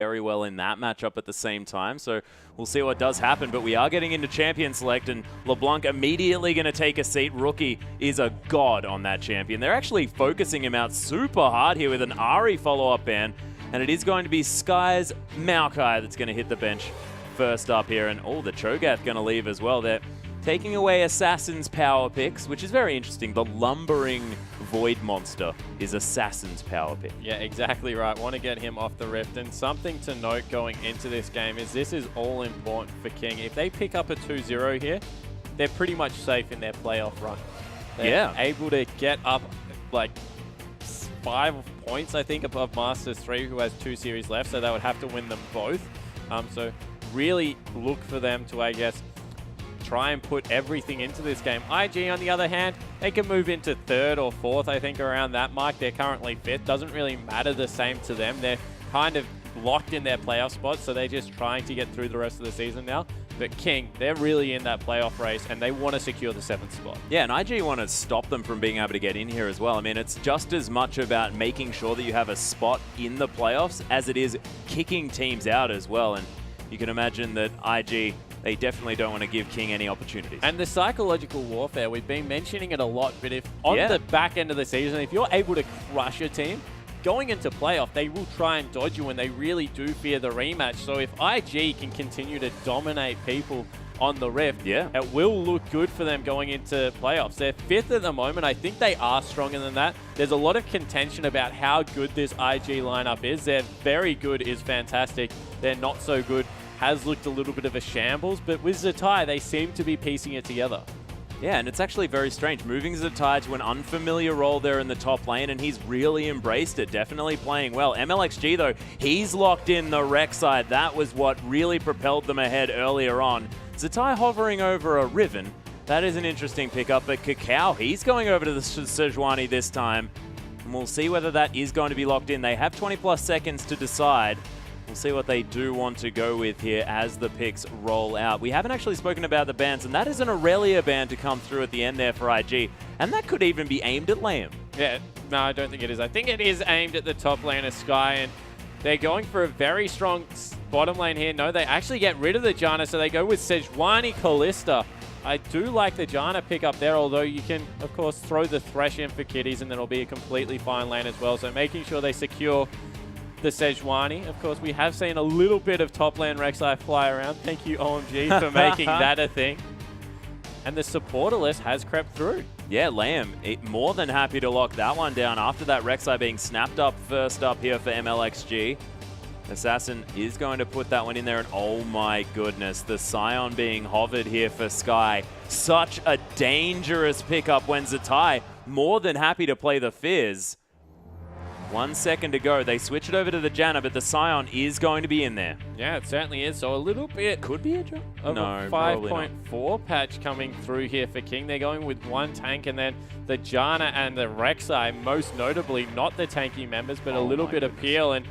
very well in that matchup at the same time. So we'll see what does happen. But we are getting into champion select, and LeBlanc immediately going to take a seat. Rookie is a god on that champion. They're actually focusing him out super hard here with an Ahri follow-up ban. And it is going to be Sky's Maokai that's going to hit the bench first up here. And the Cho'Gath going to leave as well. They're taking away Assassin's power picks, which is very interesting. The lumbering Void monster is Assassin's power pick. Yeah, exactly right. Want to get him off the Rift. And something to note going into this game is this is all important for King. If they pick up a 2-0 here, they're pretty much safe in their playoff run. They're able to get up like 5 points, I think, above Masters 3, who has 2 series left, so they would have to win them both. So really look for them to, I guess, try and put everything into this game. IG, on the other hand, they can move into 3rd or 4th, I think, around that mark. They're currently 5th. Doesn't really matter the same to them. They're kind of locked in their playoff spots, so they're just trying to get through the rest of the season now. But King, they're really in that playoff race, and they want to secure the 7th spot. Yeah, and IG want to stop them from being able to get in here as well. I mean, it's just as much about making sure that you have a spot in the playoffs as it is kicking teams out as well. And you can imagine that IG, they definitely don't want to give King any opportunities. And the psychological warfare, we've been mentioning it a lot, but if on the back end of the season, if you're able to crush a team, going into playoff, they will try and dodge you, and they really do fear the rematch. So if IG can continue to dominate people on the Rift, it will look good for them going into playoffs. They're 5th at the moment. I think they are stronger than that. There's a lot of contention about how good this IG lineup is. They're very good is fantastic. They're not so good has looked a little bit of a shambles, but with Zatai, they seem to be piecing it together. Yeah, and it's actually very strange. Moving Zatai to an unfamiliar role there in the top lane, and he's really embraced it, definitely playing well. MLXG, though, he's locked in the Rek'Sai. That was what really propelled them ahead earlier on. Zatai hovering over a Riven. That is an interesting pickup, but Kakao, he's going over to the Sejuani this time, and we'll see whether that is going to be locked in. They have 20+ seconds to decide. We'll see what they do want to go with here as the picks roll out. We haven't actually spoken about the bans, and that is an Aurelia ban to come through at the end there for IG. And that could even be aimed at Liam. Yeah, no, I don't think it is. I think it is aimed at the top lane of Sky, and they're going for a very strong bottom lane here. No, they actually get rid of the Janna, so they go with Sejuani Kalista. I do like the Janna pickup there, although you can, of course, throw the Thresh in for Kitties, and then it'll be a completely fine lane as well. So making sure they secure the Sejuani. Of course, we have seen a little bit of top lane Rek'Sai fly around. Thank you, OMG, for making that a thing. And the supporter list has crept through. Yeah, Liam, more than happy to lock that one down after that Rek'Sai being snapped up first up here for MLXG. Assassin is going to put that one in there, and oh my goodness, the Scion being hovered here for Sky. Such a dangerous pickup when Zatai more than happy to play the Fizz. 1 second to go. They switch it over to the Janna, but the Scion is going to be in there. Yeah, it certainly is. So a little bit could be a drop of a 5.4 patch coming through here for King. They're going with 1 tank, and then the Janna and the Rek'Sai, most notably not the tanky members, but a little bit of peel, and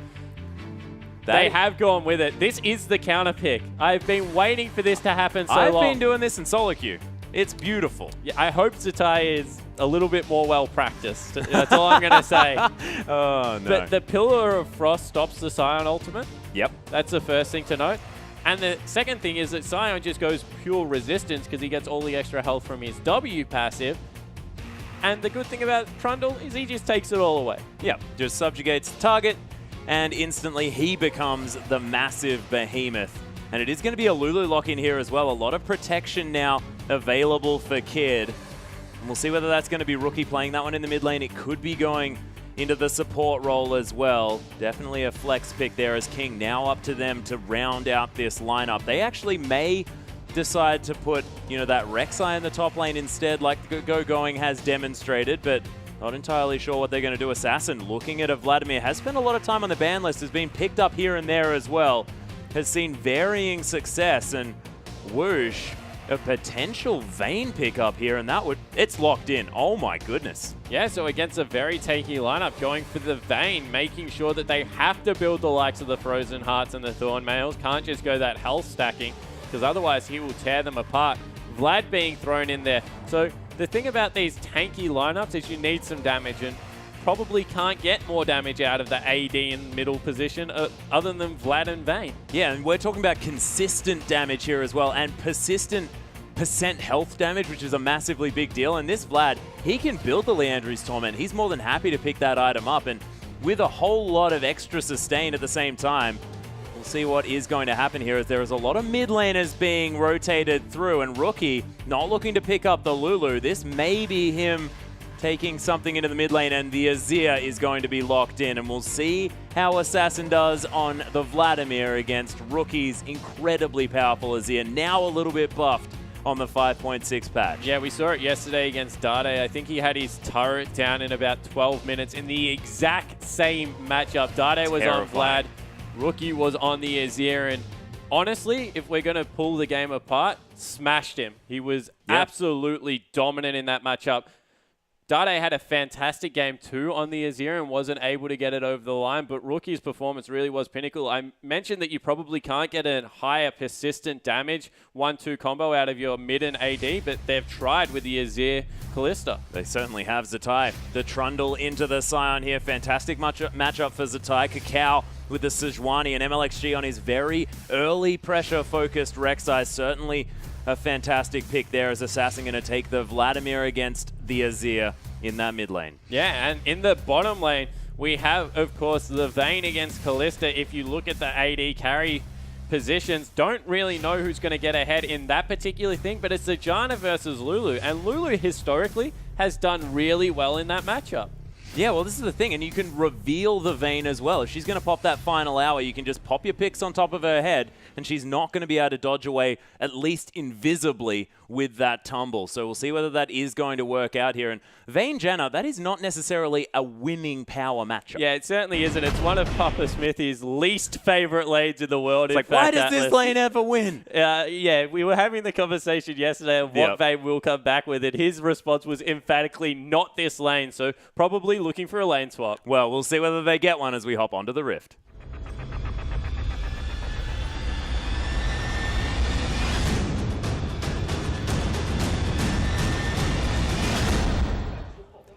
they have gone with it. This is the counter pick. I've been waiting for this to happen so long. I've been doing this in solo queue. It's beautiful. Yeah, I hope Zatai is a little bit more well-practiced. That's all I'm going to say. Oh, no. But the Pillar of Frost stops the Scion ultimate. Yep. That's the first thing to note. And the second thing is that Scion just goes pure resistance because he gets all the extra health from his W passive. And the good thing about Trundle is he just takes it all away. Yep. Just subjugates the target, and instantly he becomes the massive behemoth. And it is going to be a Lulu lock in here as well. A lot of protection now available for Kid. And we'll see whether that's going to be Rookie playing that one in the mid lane. It could be going into the support role as well. Definitely a flex pick there as King. Now up to them to round out this lineup. They actually may decide to put, you know, that Rek'Sai in the top lane instead, like Going has demonstrated, but not entirely sure what they're going to do. Assassin looking at a Vladimir, has spent a lot of time on the ban list, has been picked up here and there as well, has seen varying success, and Whoosh, a potential Vayne pickup here, and it's locked in. Oh my goodness. Yeah, so against a very tanky lineup, going for the Vayne, making sure that they have to build the likes of the Frozen Hearts and the Thorn Mails. Can't just go that health stacking, because otherwise he will tear them apart. Vlad being thrown in there. So the thing about these tanky lineups is you need some damage, and probably can't get more damage out of the AD in middle position other than Vlad and Vayne. Yeah, and we're talking about consistent damage here as well, and persistent percent health damage, which is a massively big deal. And this Vlad, he can build the Leandry's Torment. He's more than happy to pick that item up, and with a whole lot of extra sustain at the same time, we'll see what is going to happen here, as there is a lot of mid laners being rotated through, and Rookie not looking to pick up the Lulu. This may be him taking something into the mid lane, and the Azir is going to be locked in, and we'll see how Assassin does on the Vladimir against Rookie's incredibly powerful Azir, now a little bit buffed on the 5.6 patch. Yeah, we saw it yesterday against Dade. I think he had his turret down in about 12 minutes in the exact same matchup. Dade was on Vlad, Rookie was on the Azir, and honestly, if we're going to pull the game apart, smashed him. He was absolutely dominant in that matchup. Dade had a fantastic game too on the Azir and wasn't able to get it over the line, but Rookie's performance really was pinnacle. I mentioned that you probably can't get a higher persistent damage 1-2 combo out of your mid and AD, but they've tried with the Azir Kalista. They certainly have. Zatai, the Trundle into the Scion here. Fantastic matchup for Zatai. Cacao with the Sejuani, and MLXG on his very early pressure-focused Rek'Sai. Certainly a fantastic pick there, as Assassin going to take the Vladimir against the Azir in that mid lane. Yeah, and in the bottom lane, we have, of course, the Vayne against Kalista. If you look at the AD carry positions, don't really know who's going to get ahead in that particular thing, but it's the Janna versus Lulu, and Lulu historically has done really well in that matchup. Yeah, well, this is the thing, and you can reveal the Vayne as well. If she's going to pop that final hour, you can just pop your picks on top of her head, and she's not going to be able to dodge away, at least invisibly, with that tumble. So we'll see whether that is going to work out here. And Vayne Janna, that is not necessarily a winning power matchup. Yeah, it certainly isn't. It's one of Papa Smithy's least favorite lanes in the world. It's like, why does this lane ever win? Yeah, we were having the conversation yesterday of what Vayne will come back with it. His response was emphatically not this lane, so probably looking for a lane swap. Well, we'll see whether they get one as we hop onto the Rift.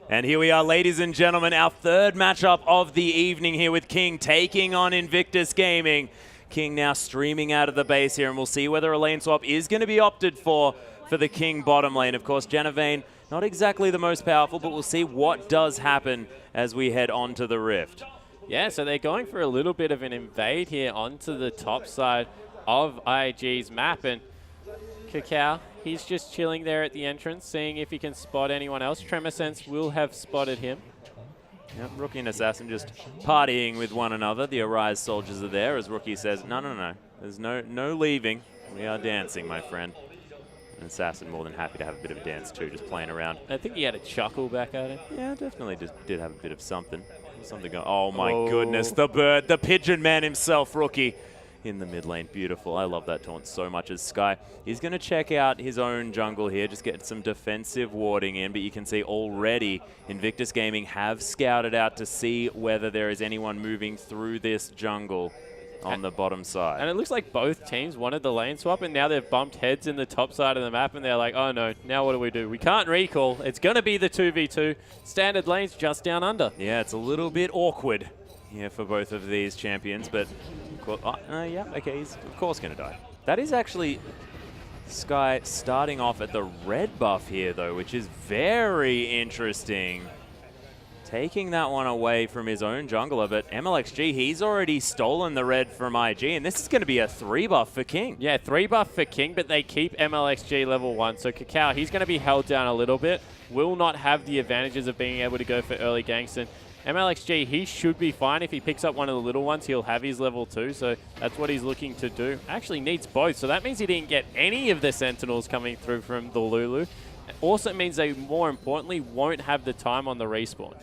And here we are, ladies and gentlemen, our third matchup of the evening here, with King taking on Invictus Gaming. King now streaming out of the base here, and we'll see whether a lane swap is going to be opted for the King bottom lane. Of course, Janna Vayne, not exactly the most powerful, but we'll see what does happen as we head on to the Rift. Yeah, so they're going for a little bit of an invade here onto the top side of IG's map, and Cacao, he's just chilling there at the entrance, seeing if he can spot anyone else. Tremorsense will have spotted him. Yep, Rookie and Assassin just partying with one another. The Arise soldiers are there, as Rookie says, no. There's no leaving. We are dancing, my friend. And Assassin more than happy to have a bit of a dance too, just playing around. I think he had a chuckle back at him. Yeah, definitely just did have a bit of something. Something going, oh my goodness, the bird, the pigeon man himself, Rookie. In the mid lane, beautiful. I love that taunt so much. As Sky, he's going to check out his own jungle here, just get some defensive warding in, but you can see already Invictus Gaming have scouted out to see whether there is anyone moving through this jungle on the bottom side. And it looks like both teams wanted the lane swap, and now they've bumped heads in the top side of the map, and they're like, oh no, now what do? We can't recall. It's going to be the 2v2. Standard lanes just down under. Yeah, it's a little bit awkward here for both of these champions, but yeah, okay, he's of course going to die. That is actually Sky starting off at the red buff here, though, which is very interesting. Taking that one away from his own jungler, but MLXG, he's already stolen the red from IG, and this is going to be a 3 buff for King. Yeah, 3 buff for King, but they keep MLXG level 1, so Cacao, he's going to be held down a little bit, will not have the advantages of being able to go for early ganks, and MLXG, he should be fine. If he picks up one of the little ones, he'll have his level 2, so that's what he's looking to do. Actually needs both, so that means he didn't get any of the Sentinels coming through from the Lulu. Also means they, more importantly, won't have the time on the respawn.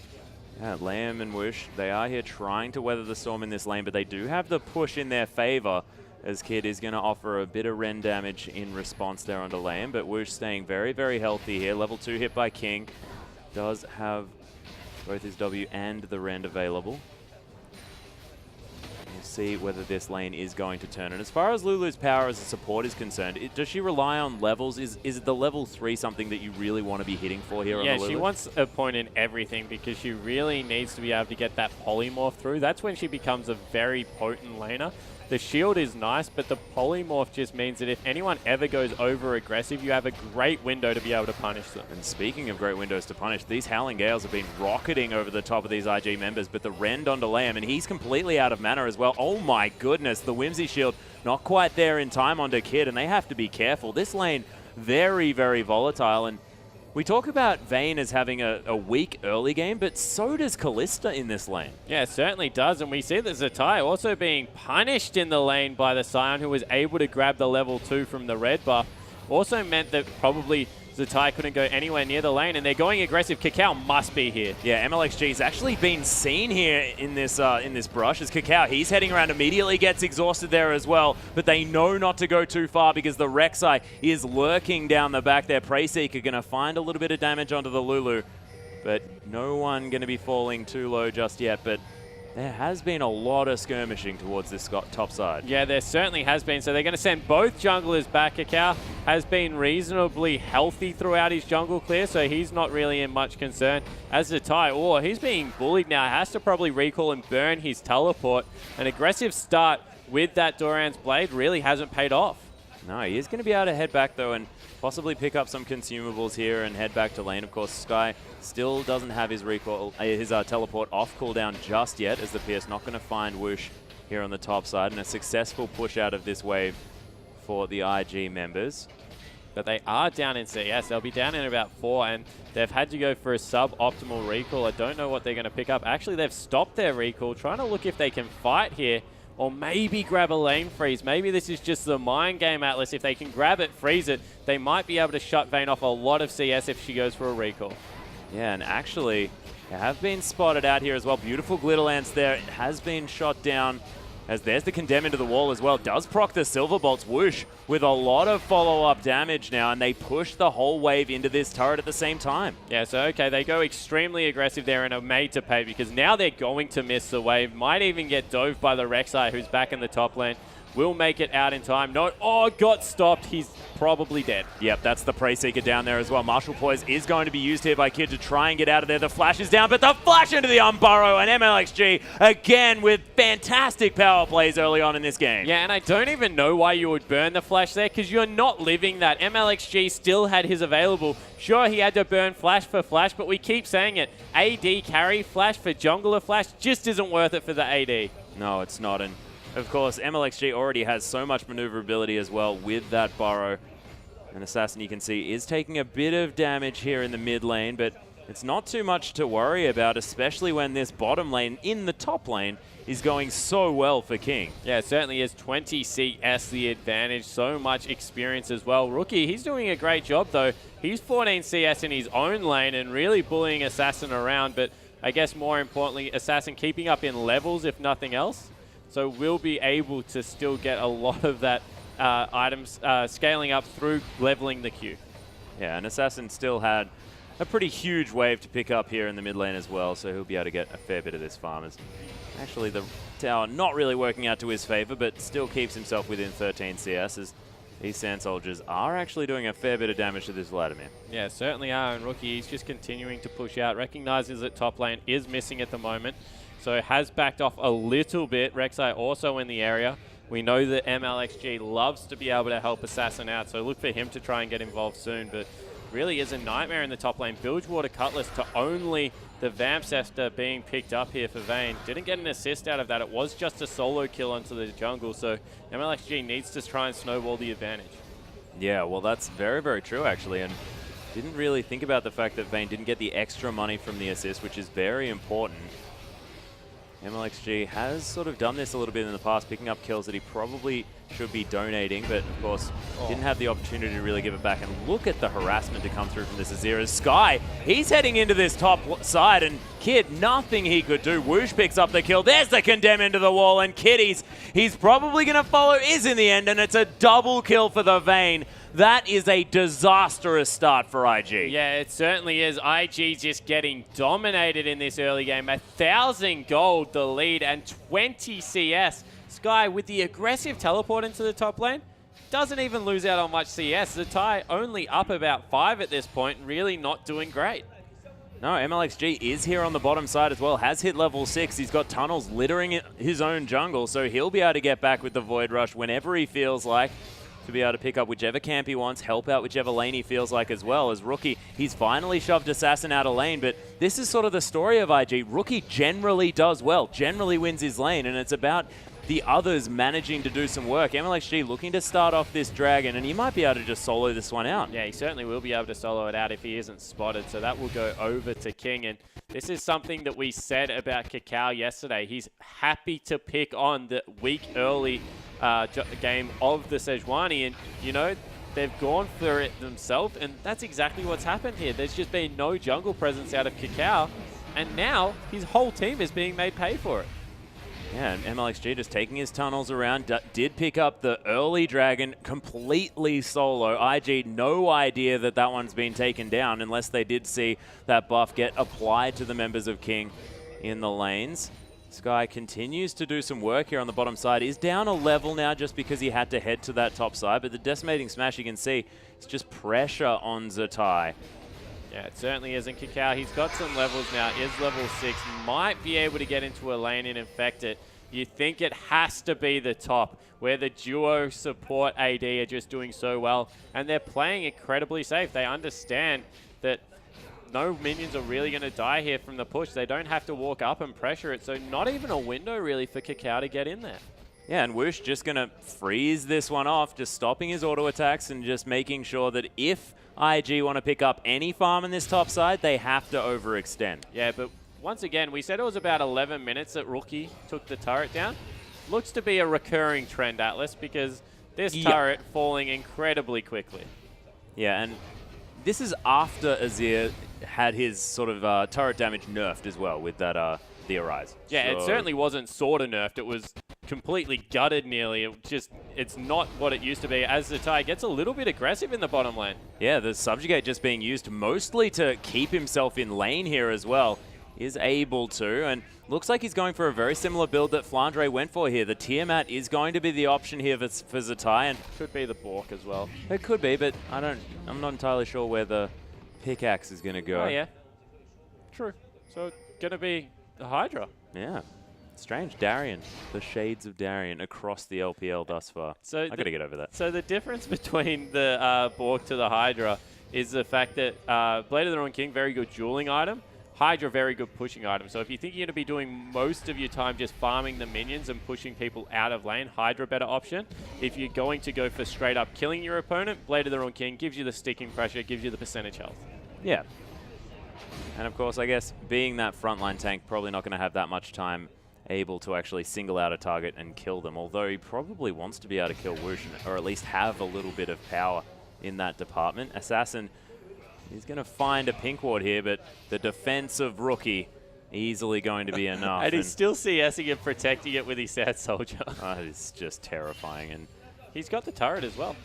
Yeah, Lamb and Whoosh, they are here trying to weather the storm in this lane, but they do have the push in their favor, as Kid is going to offer a bit of Ren damage in response there onto Lamb, but Whoosh staying very, very healthy here. Level 2 hit by King. Does have both his W and the Rend available. We'll see whether this lane is going to turn. And as far as Lulu's power as a support is concerned, does she rely on levels? Is the level 3 something that you really want to be hitting for here on the Lulu? Yeah, she wants a point in everything because she really needs to be able to get that polymorph through. That's when she becomes a very potent laner. The shield is nice, but the polymorph just means that if anyone ever goes over aggressive, you have a great window to be able to punish them. And speaking of great windows to punish, these Howling Gales have been rocketing over the top of these IG members, but the Rend onto Liam, and he's completely out of mana as well. Oh my goodness, the Whimsy shield not quite there in time onto Kid, and they have to be careful. This lane, very, very volatile, and we talk about Vayne as having a weak early game, but so does Kalista in this lane. Yeah, it certainly does, and we see that Zatai also being punished in the lane by the Scion, who was able to grab the level 2 from the red buff. Also meant that probably Zatai couldn't go anywhere near the lane, and they're going aggressive. Cacao must be here. Yeah, MLXG's actually been seen here in this brush as Cacao. He's heading around, immediately gets exhausted there as well, but they know not to go too far because the Rek'Sai is lurking down the back there. Prey Seeker going to find a little bit of damage onto the Lulu, but no one going to be falling too low just yet. But there has been a lot of skirmishing towards this top side. Yeah, there certainly has been. So they're going to send both junglers back. Cacao has been reasonably healthy throughout his jungle clear, so he's not really in much concern. As Zatai, he's being bullied now. Has to probably recall and burn his teleport. An aggressive start with that Doran's Blade really hasn't paid off. No, he is going to be able to head back, though, and possibly pick up some consumables here and head back to lane. Of course, Sky still doesn't have his recall, his teleport off cooldown just yet, as the Pierce not going to find Whoosh here on the top side, and a successful push out of this wave for the IG members. But they are down in CS. They'll be down in about 4, and they've had to go for a sub-optimal recall. I don't know what they're going to pick up. Actually, they've stopped their recall, trying to look if they can fight here, or maybe grab a lane freeze. Maybe this is just the mind game, Atlas. If they can grab it, freeze it, they might be able to shut Vayne off a lot of CS if she goes for a recall. Yeah, and actually, they have been spotted out here as well. Beautiful Glitter Lance there. It has been shot down, as there's the Condemn into the wall as well. Does proc the Silver Bolts. Whoosh with a lot of follow-up damage now, and they push the whole wave into this turret at the same time. Yeah, so okay, they go extremely aggressive there and are made to pay, because now they're going to miss the wave. Might even get dove by the Rek'Sai, who's back in the top lane. Will make it out in time. No, got stopped. He's probably dead. Yep, that's the Prey Seeker down there as well. Martial Poise is going to be used here by Kid to try and get out of there. The flash is down, but the flash into the Unburrow, and MLXG again with fantastic power plays early on in this game. Yeah, and I don't even know why you would burn the flash there, because you're not living that. MLXG still had his available. Sure, he had to burn flash for flash, but we keep saying it. AD carry flash for jungler flash just isn't worth it for the AD. No, it's not, and of course, MLXG already has so much maneuverability as well with that Burrow. And Assassin, you can see, is taking a bit of damage here in the mid lane, but it's not too much to worry about, especially when this bottom lane in the top lane is going so well for King. Yeah, it certainly is. 20 CS the advantage, so much experience as well. Rookie, he's doing a great job though. He's 14 CS in his own lane and really bullying Assassin around, but I guess more importantly, Assassin keeping up in levels if nothing else. So we'll be able to still get a lot of that items scaling up through leveling the queue. Yeah, and Assassin still had a pretty huge wave to pick up here in the mid lane as well, so he'll be able to get a fair bit of this farm. Actually, the tower not really working out to his favor, but still keeps himself within 13 CS, as these Sand Soldiers are actually doing a fair bit of damage to this Vladimir. Yeah, certainly are, and Rookie, he's just continuing to push out. Recognizes that top lane is missing at the moment, so has backed off a little bit. Rek'Sai also in the area. We know that MLXG loves to be able to help Assassin out, so look for him to try and get involved soon, but really is a nightmare in the top lane. Bilgewater Cutlass to only the Vamp Scepter being picked up here for Vayne. Didn't get an assist out of that. It was just a solo kill onto the jungle, so MLXG needs to try and snowball the advantage. Yeah, well, that's very, very true, actually, and didn't really think about the fact that Vayne didn't get the extra money from the assist, which is very important. MLXG has sort of done this a little bit in the past, picking up kills that he probably should be donating, but of course didn't have the opportunity to really give it back. And look at the harassment to come through from this Azira's. Sky, he's heading into this top side, and Kid, nothing he could do. Whoosh picks up the kill. There's the Condemn into the wall, and Kid, he's probably going to follow, is in the end, and it's a double kill for the Vayne. That is a disastrous start for IG. Yeah, it certainly is. IG just getting dominated in this early game. 1,000 gold the lead and 20 CS. Sky, with the aggressive teleport into the top lane, doesn't even lose out on much CS. Zatai only up about 5 at this point, really not doing great. No, MLXG is here on the bottom side as well. Has hit level 6. He's got tunnels littering his own jungle, so he'll be able to get back with the Void Rush whenever he feels like, to be able to pick up whichever camp he wants, help out whichever lane he feels like as well. As Rookie, he's finally shoved Assassin out of lane, but this is sort of the story of IG. Rookie generally does well, generally wins his lane, and it's about the others managing to do some work. MLXG looking to start off this Dragon, and he might be able to just solo this one out. Yeah, he certainly will be able to solo it out if he isn't spotted, so that will go over to King. And this is something that we said about Cacao yesterday. He's happy to pick on the weak early game of the Sejuani, and, you know, they've gone for it themselves, and that's exactly what's happened here. There's just been no jungle presence out of Cacao, and now his whole team is being made pay for it. Yeah, and MLXG just taking his tunnels around, did pick up the early Dragon completely solo. IG, no idea that that one's been taken down unless they did see that buff get applied to the members of King in the lanes. Sky continues to do some work here on the bottom side. He's down a level now just because he had to head to that top side, but the Decimating Smash, you can see, it's just pressure on Zatai. Yeah, it certainly isn't. Cacao, he's got some levels now, is level 6, might be able to get into a lane and infect it. You think it has to be the top, where the duo support AD are just doing so well, and they're playing incredibly safe. They understand that no minions are really going to die here from the push. They don't have to walk up and pressure it, so not even a window really for Cacao to get in there. Yeah, and Whoosh just going to freeze this one off, just stopping his auto attacks and just making sure that if IG want to pick up any farm in this top side, they have to overextend. Yeah, but once again, we said it was about 11 minutes that Rookie took the turret down. Looks to be a recurring trend, Atlas, because this turret falling incredibly quickly. Yeah, and this is after Azir had his sort of turret damage nerfed as well with that the Arise. Yeah, so it certainly wasn't sort of nerfed. It was completely gutted nearly. It's not what it used to be, as Zatai gets a little bit aggressive in the bottom lane. Yeah, the Subjugate just being used mostly to keep himself in lane here as well. Is able to, and looks like he's going for a very similar build that Flandre went for here. The Tiamat is going to be the option here for Zatai, and could be the Bork as well. It could be, but I'm not entirely sure where the pickaxe is going to go. Oh yeah, true. So going to be the Hydra. Yeah. Strange. Darien. The shades of Darien across the LPL thus far. So I got to get over that. So the difference between the Bork to the Hydra is the fact that Blade of the Ruined King, very good dueling item. Hydra, very good pushing item. So if you think you're going to be doing most of your time just farming the minions and pushing people out of lane, Hydra, better option. If you're going to go for straight up killing your opponent, Blade of the Ruined King gives you the sticking pressure, gives you the percentage health. Yeah. And of course, I guess being that frontline tank, probably not going to have that much time able to actually single out a target and kill them, although he probably wants to be able to kill Whoosh, or at least have a little bit of power in that department. Assassin, he's going to find a pink ward here, but the defense of Rookie easily going to be enough. And he's still CSing and protecting it with his Sad Soldier. It's just terrifying. And he's got the turret as well.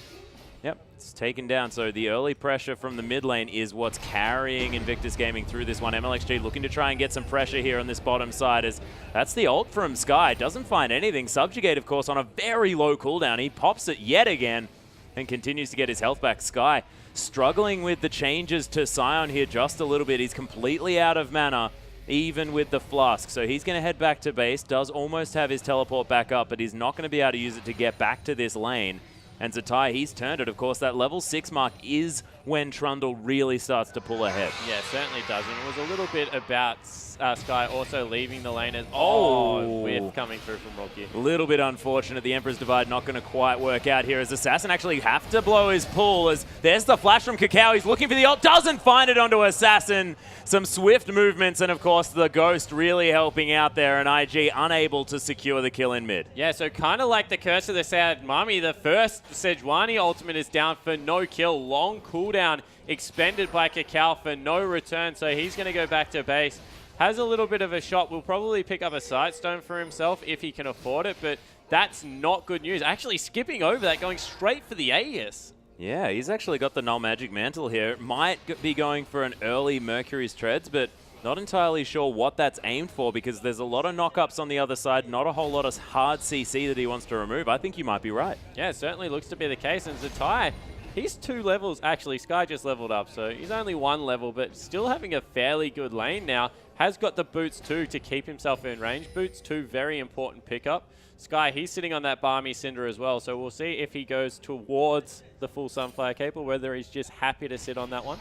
Yep, it's taken down. So the early pressure from the mid lane is what's carrying Invictus Gaming through this one. MLXG looking to try and get some pressure here on this bottom side, as that's the ult from Sky. Doesn't find anything. Subjugate, of course, on a very low cooldown. He pops it yet again and continues to get his health back. Sky struggling with the changes to Sion here just a little bit. He's completely out of mana, even with the Flask. So he's going to head back to base. Does almost have his teleport back up, but he's not going to be able to use it to get back to this lane. And Zatai, he's turned it. Of course, that level 6 mark is when Trundle really starts to pull ahead. Yeah, certainly does. And it was a little bit about Sky also leaving the lane as whiff coming through from Rocky. A little bit unfortunate. The Emperor's Divide not going to quite work out here, as Assassin actually have to blow his pull, as there's the flash from Cacao. He's looking for the ult, doesn't find it onto Assassin. Some swift movements, and of course the Ghost really helping out there, and IG unable to secure the kill in mid. Yeah, so kind of like the Curse of the Sad Mummy, the first Sejuani ultimate is down for no kill. Long cooldown expended by Cacao for no return, so he's going to go back to base. Has a little bit of a shot. Will probably pick up a Sightstone for himself if he can afford it, but that's not good news. Actually skipping over that, going straight for the Aegis. Yeah, he's actually got the Null Magic Mantle here. Might be going for an early Mercury's Treads, but Not entirely sure what that's aimed for because there's a lot of knock-ups on the other side, not a whole lot of hard CC that he wants to remove. I think you might be right. Yeah, it certainly looks to be the case. And Zatai, he's 2 levels. Actually, Sky just leveled up, so he's only 1 level, but still having a fairly good lane now. Has got the boots too to keep himself in range. Boots too, very important pickup. Sky, he's sitting on that Barmy Cinder as well, so we'll see if he goes towards the full Sunfire Cape or whether he's just happy to sit on that one.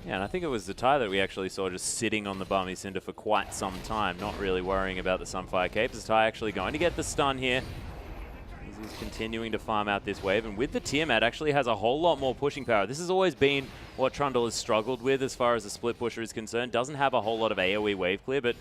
Yeah, and I think it was Zatai that we actually saw just sitting on the Barmy Cinder for quite some time, not really worrying about the Sunfire Cape. Zatai actually going to get the stun here. He's continuing to farm out this wave, and with the Tiamat actually has a whole lot more pushing power. This has always been what Trundle has struggled with as far as the split pusher is concerned. Doesn't have a whole lot of AoE wave clear, but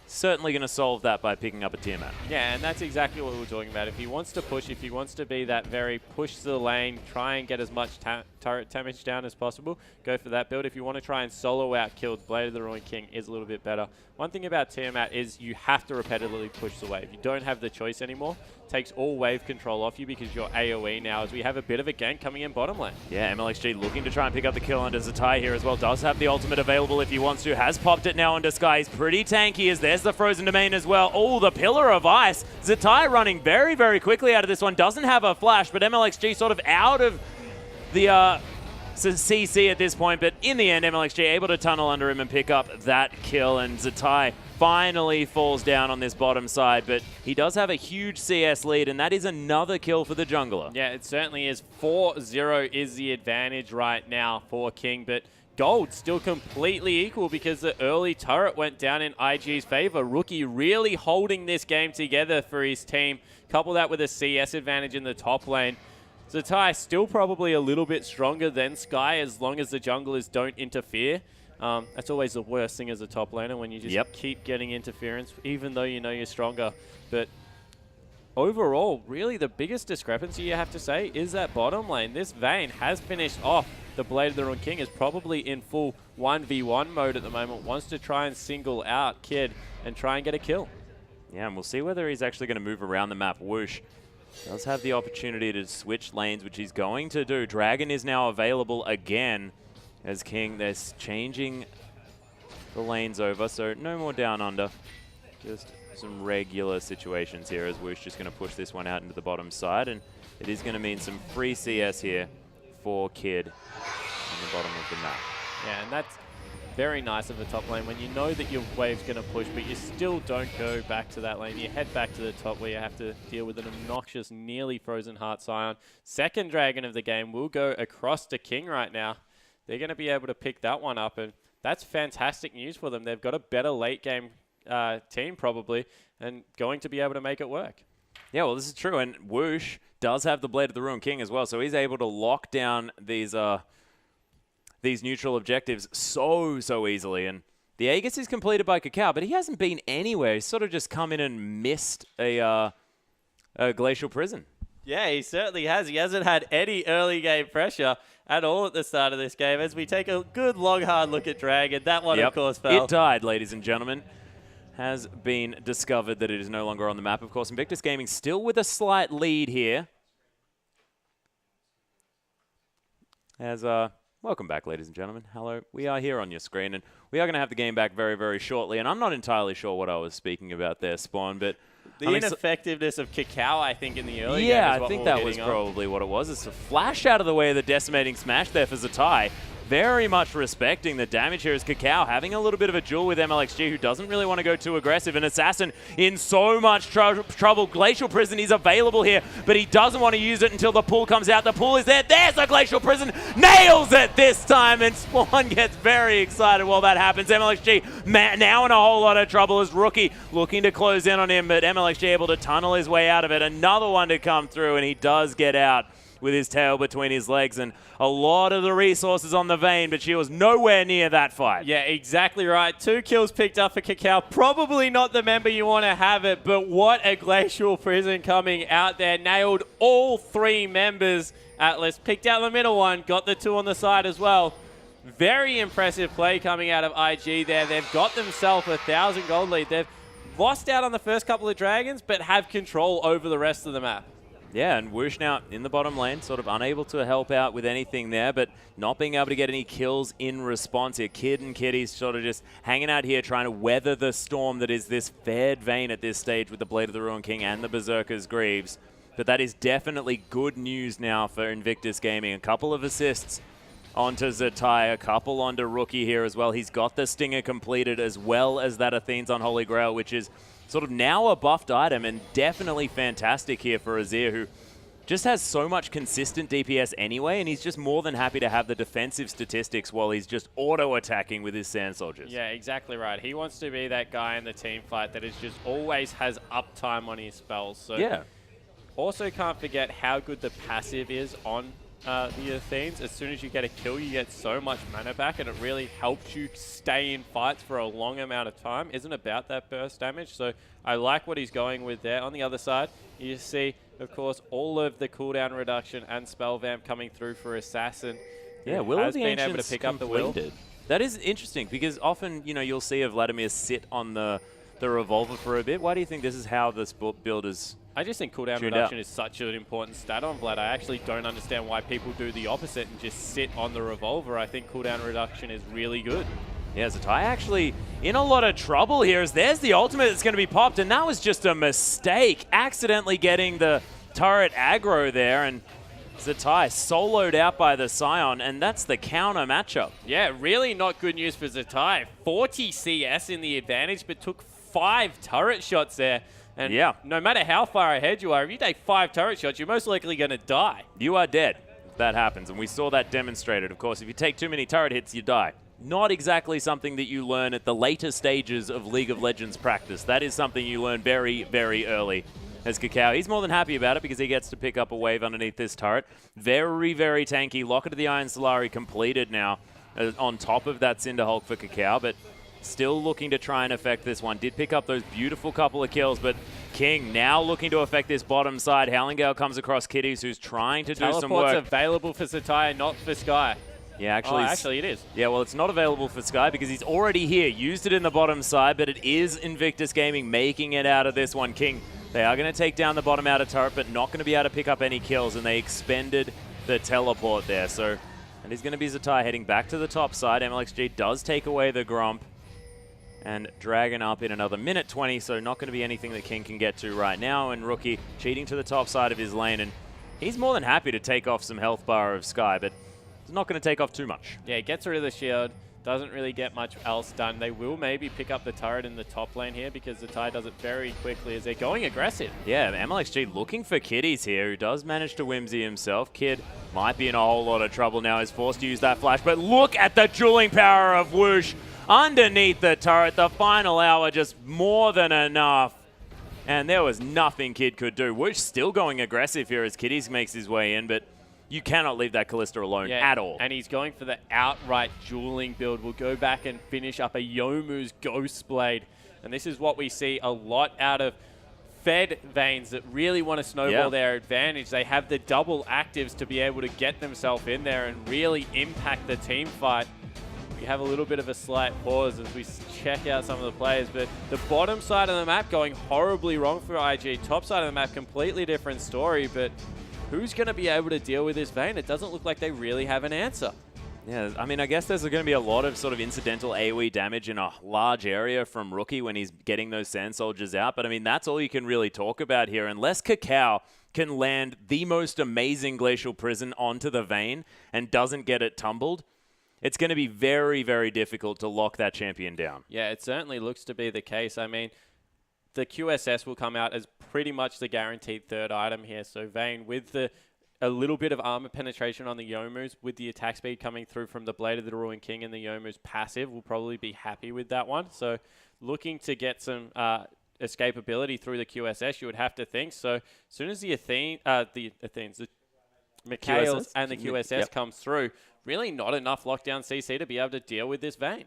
certainly going to solve that by picking up a Tiamat. Yeah, and that's exactly what we were talking about. If he wants to push, if he wants to be that very push to the lane, try and get as much turret damage down as possible, go for that build. If you want to try and solo out kills, Blade of the Ruined King is a little bit better. One thing about Tiamat is you have to repetitively push the wave. You don't have the choice anymore. Takes all wave control off you because you're AoE now, as we have a bit of a gank coming in bottom lane. Yeah, MLXG looking to try and pick up the kill under Zatai here as well. Does have the ultimate available if he wants to. Has popped it now under Sky. He's pretty tanky as there's the Frozen Domain as well. Oh, the Pillar of Ice. Zatai running very, very quickly out of this one. Doesn't have a flash, but MLXG sort of out of the CC at this point. But in the end, MLXG able to tunnel under him and pick up that kill. And Zatai finally falls down on this bottom side, but he does have a huge CS lead, and that is another kill for the jungler. Yeah, it certainly is. 4-0 is the advantage right now for King, but gold still completely equal because the early turret went down in IG's favor. Rookie really holding this game together for his team. Couple that with a CS advantage in the top lane. Zatai still probably a little bit stronger than Sky as long as the junglers don't interfere. That's always the worst thing as a top laner when you just keep getting interference, even though you know you're stronger. But overall, really the biggest discrepancy you have to say is that bottom lane. This Vayne has finished off. The Blade of the Ruined King is probably in full 1v1 mode at the moment. Wants to try and single out Kid and try and get a kill. Yeah, and we'll see whether he's actually going to move around the map. Whoosh does have the opportunity to switch lanes, which he's going to do. Dragon is now available again. As King, they're changing the lanes over, so no more down under. Just some regular situations here as Whoosh just going to push this one out into the bottom side, and it is going to mean some free CS here for Kid on the bottom of the map. Yeah, and that's very nice of the top lane when you know that your wave's going to push, but you still don't go back to that lane. You head back to the top where you have to deal with an obnoxious, nearly frozen Heart Scion. Second Dragon of the game will go across to King right now. They're going to be able to pick that one up, and that's fantastic news for them. They've got a better late game team probably, and going to be able to make it work. Yeah, well, this is true, and Whoosh does have the Blade of the Ruined King as well, so he's able to lock down these neutral objectives so easily. And the Aegis is completed by Cacao, but he hasn't been anywhere. He's sort of just come in and missed a Glacial Prison. Yeah, he certainly has. He hasn't had any early game pressure at all at the start of this game. As we take a good, long, hard look at Dragon, that one, of course, fell. It died, ladies and gentlemen. Has been discovered that it is no longer on the map. Of course, Invictus Gaming still with a slight lead here. As welcome back, ladies and gentlemen. Hello. We are here on your screen, and we are going to have the game back very, very shortly. And I'm not entirely sure what I was speaking about there, Spawn, but the ineffectiveness of Cacao, I think, in the early game. Yeah, I think that was probably what it was. It's a flash out of the way of the decimating smash there for Zatai. Very much respecting the damage here as Cacao having a little bit of a duel with MLXG, who doesn't really want to go too aggressive. An Assassin in so much trouble. Glacial Prison is available here, but he doesn't want to use it until the pool comes out. The pool is there. There's a Glacial Prison. Nails it this time, and Spawn gets very excited while that happens. MLXG now in a whole lot of trouble as Rookie looking to close in on him, but MLXG able to tunnel his way out of it. Another one to come through, and he does get out with his tail between his legs, and a lot of the resources on the Vayne, but she was nowhere near that fight. Yeah, exactly right. 2 kills picked up for Cacao. Probably not the member you want to have it, but what a Glacial Prison coming out there. Nailed all 3 members. Atlas picked out the middle one, got the 2 on the side as well. Very impressive play coming out of IG there. They've got themselves a 1,000 gold lead. They've lost out on the first couple of dragons, but have control over the rest of the map. Yeah, and Whoosh now in the bottom lane, sort of unable to help out with anything there, but not being able to get any kills in response here. Kid and Kitty's sort of just hanging out here trying to weather the storm that is this fared Vayne at this stage with the Blade of the Ruined King and the Berserker's Greaves. But that is definitely good news now for Invictus Gaming. A couple of assists onto Zatai, a couple onto Rookie here as well. He's got the Stinger completed as well as that Athene's Unholy Grail, which is sort of now a buffed item and definitely fantastic here for Azir, who just has so much consistent DPS anyway, and he's just more than happy to have the defensive statistics while he's just auto-attacking with his Sand Soldiers. Yeah, exactly right. He wants to be that guy in the team fight that is just always has uptime on his spells. So yeah. Also can't forget how good the passive is on the Athenes. As soon as you get a kill, you get so much mana back, and it really helps you stay in fights for a long amount of time. Isn't about that burst damage, so I like what he's going with there. On the other side, you see, of course, all of the cooldown reduction and spell vamp coming through for Assassin. Yeah, Will has of the been able to Ancients pick up the will. That is interesting, because often, you know, you'll see a Vladimir sit on the revolver for a bit. Why do you think this is how this build is? I just think cooldown reduction is such an important stat on Vlad. I actually don't understand why people do the opposite and just sit on the revolver. I think cooldown reduction is really good. Yeah, Zatai actually in a lot of trouble here, as there's the ultimate that's going to be popped, and that was just a mistake, accidentally getting the turret aggro there, and Zatai soloed out by the Scion, and that's the counter matchup. Yeah, really not good news for Zatai. 40 CS in the advantage, but took 5 turret shots there. And yeah, no matter how far ahead you are, if you take 5 turret shots, you're most likely going to die. You are dead if that happens, and we saw that demonstrated. Of course, if you take too many turret hits, you die. Not exactly something that you learn at the later stages of League of Legends practice. That is something you learn very, very early. As Cacao, he's more than happy about it because he gets to pick up a wave underneath this turret. Very, very tanky. Locket of the Iron Solari completed now on top of that Cinder Hulk for Cacao, but still looking to try and affect this one. Did pick up those beautiful couple of kills, but King now looking to affect this bottom side. Howlingale comes across Kitties, who's trying to do some work. Teleport's available for Zatai, not for Sky. Yeah, actually, actually it is. Yeah, well, it's not available for Sky because he's already here. Used it in the bottom side, but it is Invictus Gaming making it out of this one. King, they are going to take down the bottom outer turret, but not going to be able to pick up any kills, and they expended the teleport there. So, and he's going to be Zatai heading back to the top side. MLXG does take away the Gromp, and Dragon up in another minute 20, so not going to be anything that King can get to right now. And Rookie cheating to the top side of his lane, and he's more than happy to take off some health bar of Sky, but it's not going to take off too much. Yeah, gets rid of the shield. Doesn't really get much else done. They will maybe pick up the turret in the top lane here because Zatai does it very quickly as they're going aggressive. Yeah, MLXG looking for Kitties here, who does manage to whimsy himself. Kid might be in a whole lot of trouble now. He's forced to use that flash, but look at the dueling power of Whoosh underneath the turret. The final hour just more than enough. And there was nothing Kid could do. Whoosh still going aggressive here as Kitties makes his way in, but you cannot leave that Kalista alone at all. And he's going for the outright dueling build. We'll go back and finish up a Youmuu's Ghost Blade. And this is what we see a lot out of Fed Veins that really want to snowball their advantage. They have the double actives to be able to get themselves in there and really impact the team fight. We have a little bit of a slight pause as we check out some of the players, but the bottom side of the map going horribly wrong for IG. Top side of the map, completely different story, but who's going to be able to deal with this Vayne? It doesn't look like they really have an answer. Yeah, I mean, I guess there's going to be a lot of sort of incidental AoE damage in a large area from Rookie when he's getting those Sand Soldiers out. But I mean, that's all you can really talk about here. Unless Cacao can land the most amazing Glacial Prison onto the Vayne and doesn't get it tumbled, it's going to be very, very difficult to lock that champion down. Yeah, it certainly looks to be the case. I mean, the QSS will come out as pretty much the guaranteed third item here. So Vayne with a little bit of armor penetration on the Youmuu's, with the attack speed coming through from the Blade of the Ruined King and the Youmuu's passive, will probably be happy with that one. So looking to get some escapability through the QSS, you would have to think. So as soon as the Mikhails and the QSS comes through, really not enough lockdown CC to be able to deal with this Vayne.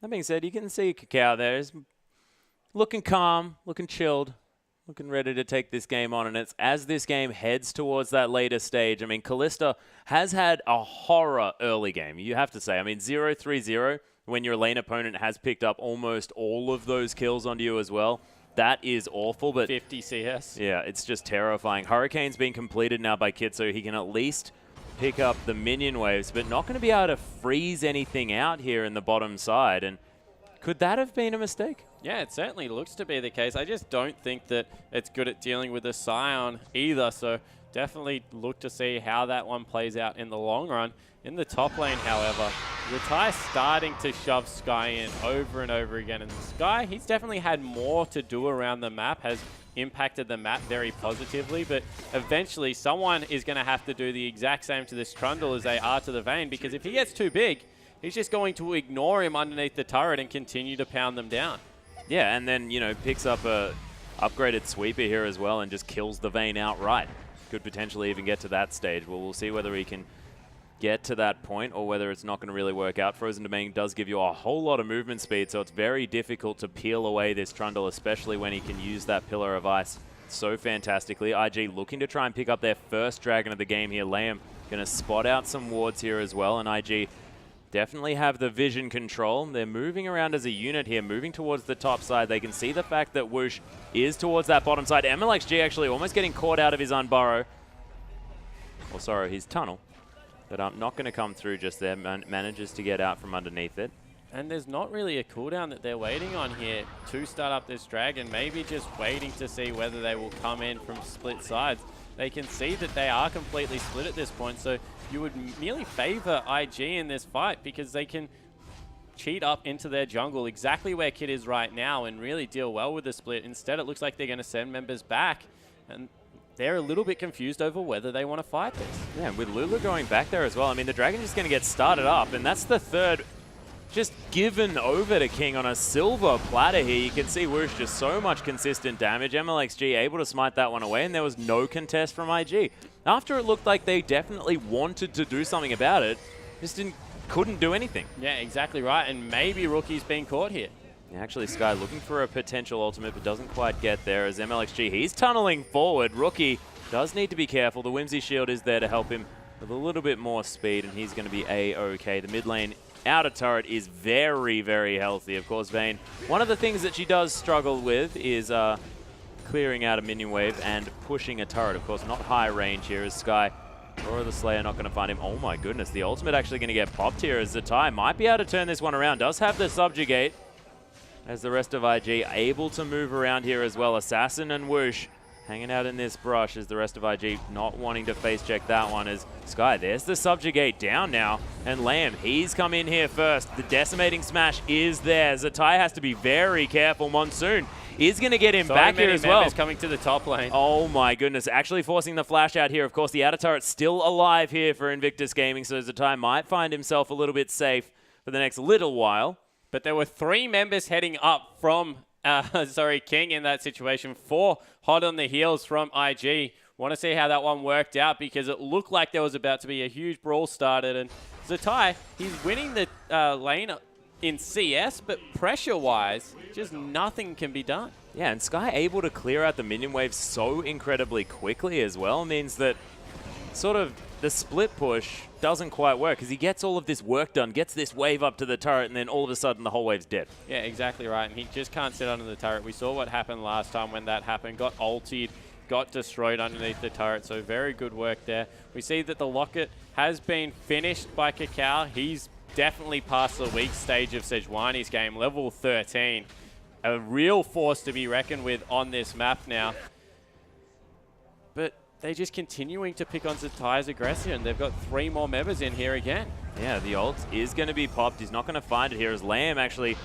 That being said, you can see Cacao there is looking calm, looking chilled, looking ready to take this game on. And it's as this game heads towards that later stage. I mean, Kalista has had a horror early game, you have to say. I mean, 0-3-0 when your lane opponent has picked up almost all of those kills onto you as well. That is awful, but 50 CS. yeah, it's just terrifying. Hurricane's been completed now by Kitsu. He can at least pick up the minion waves, but not going to be able to freeze anything out here in the bottom side. And could that have been a mistake? Yeah, it certainly looks to be the case. I just don't think that it's good at dealing with the Scion either, so definitely look to see how that one plays out in the long run. In the top lane, however, Zatai starting to shove Sky in over and over again. And Sky, he's definitely had more to do around the map, has impacted the map very positively, but eventually someone is going to have to do the exact same to this Trundle as they are to the Vayne, because if he gets too big, he's just going to ignore him underneath the turret and continue to pound them down. Yeah, and then, you know, picks up a upgraded sweeper here as well and just kills the Vayne outright. Could potentially even get to that stage. Well, we'll see whether he can get to that point or whether it's not going to really work out. Frozen Domain does give you a whole lot of movement speed, so it's very difficult to peel away this Trundle, especially when he can use that Pillar of Ice so fantastically. IG looking to try and pick up their first Dragon of the game here. Liam going to spot out some wards here as well, and IG definitely have the vision control. They're moving around as a unit here, moving towards the top side. They can see the fact that Whoosh is towards that bottom side. MLXG actually almost getting caught out of his unburrow. Or sorry, his tunnel. But not going to come through just there. Manages to get out from underneath it. And there's not really a cooldown that they're waiting on here to start up this Dragon. Maybe just waiting to see whether they will come in from split sides. They can see that they are completely split at this point, so you would merely favor IG in this fight because they can cheat up into their jungle exactly where Kid is right now and really deal well with the split. Instead, it looks like they're going to send members back, and they're a little bit confused over whether they want to fight this. Yeah, with Lulu going back there as well, I mean, the Dragon is going to get started up, and that's the third just given over to King on a silver platter here. You can see Whoosh just so much consistent damage. MLXG able to smite that one away, and there was no contest from IG. After it looked like they definitely wanted to do something about it, just couldn't do anything. Yeah, exactly right, and maybe Rookie's being caught here. Yeah, actually, Sky looking for a potential ultimate, but doesn't quite get there as MLXG, he's tunneling forward. Rookie does need to be careful. The Whimsy Shield is there to help him with a little bit more speed, and he's going to be A-okay. The mid lane outer turret is very, very healthy. Of course, Vayne, one of the things that she does struggle with is clearing out a minion wave and pushing a turret. Of course, not high range here as Sky or the Slayer not going to find him. Oh my goodness, the ultimate actually going to get popped here as Zatai might be able to turn this one around. Does have the subjugate as the rest of IG able to move around here as well. Assassin and Whoosh hanging out in this brush as the rest of IG not wanting to face check that one as Sky. There's the subjugate down now. And Lamb, he's come in here first. The decimating smash is there. Zatai has to be very careful. Monsoon is going to get him back here as well. Coming to the top lane. Oh my goodness. Actually forcing the flash out here. Of course, the outer turret's still alive here for Invictus Gaming, so Zatai might find himself a little bit safe for the next little while. But there were 3 members heading up from King in that situation. 4 hot on the heels from IG. Want to see how that one worked out because it looked like there was about to be a huge brawl started. And Zatai, he's winning the lane in CS, but pressure-wise, just nothing can be done. Yeah, and Sky able to clear out the minion waves so incredibly quickly as well means that sort of the split push doesn't quite work because he gets all of this work done, gets this wave up to the turret, and then all of a sudden the whole wave's dead. Yeah, exactly right, and he just can't sit under the turret. We saw what happened last time when that happened. Got ultied, got destroyed underneath the turret, so very good work there. We see that the Locket has been finished by Kakao. He's definitely past the weak stage of Sejuani's game, level 13. A real force to be reckoned with on this map now. But they're just continuing to pick on Zatai's aggression. They've got 3 more members in here again. Yeah, the ult is going to be popped. He's not going to find it here as Lamb actually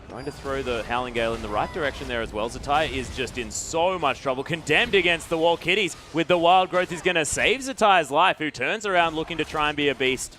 going to throw the Howling Gale in the right direction there as well. Zatai is just in so much trouble. Condemned against the wall. Kitties with the Wild Growth is going to save Zatai's life, who turns around looking to try and be a beast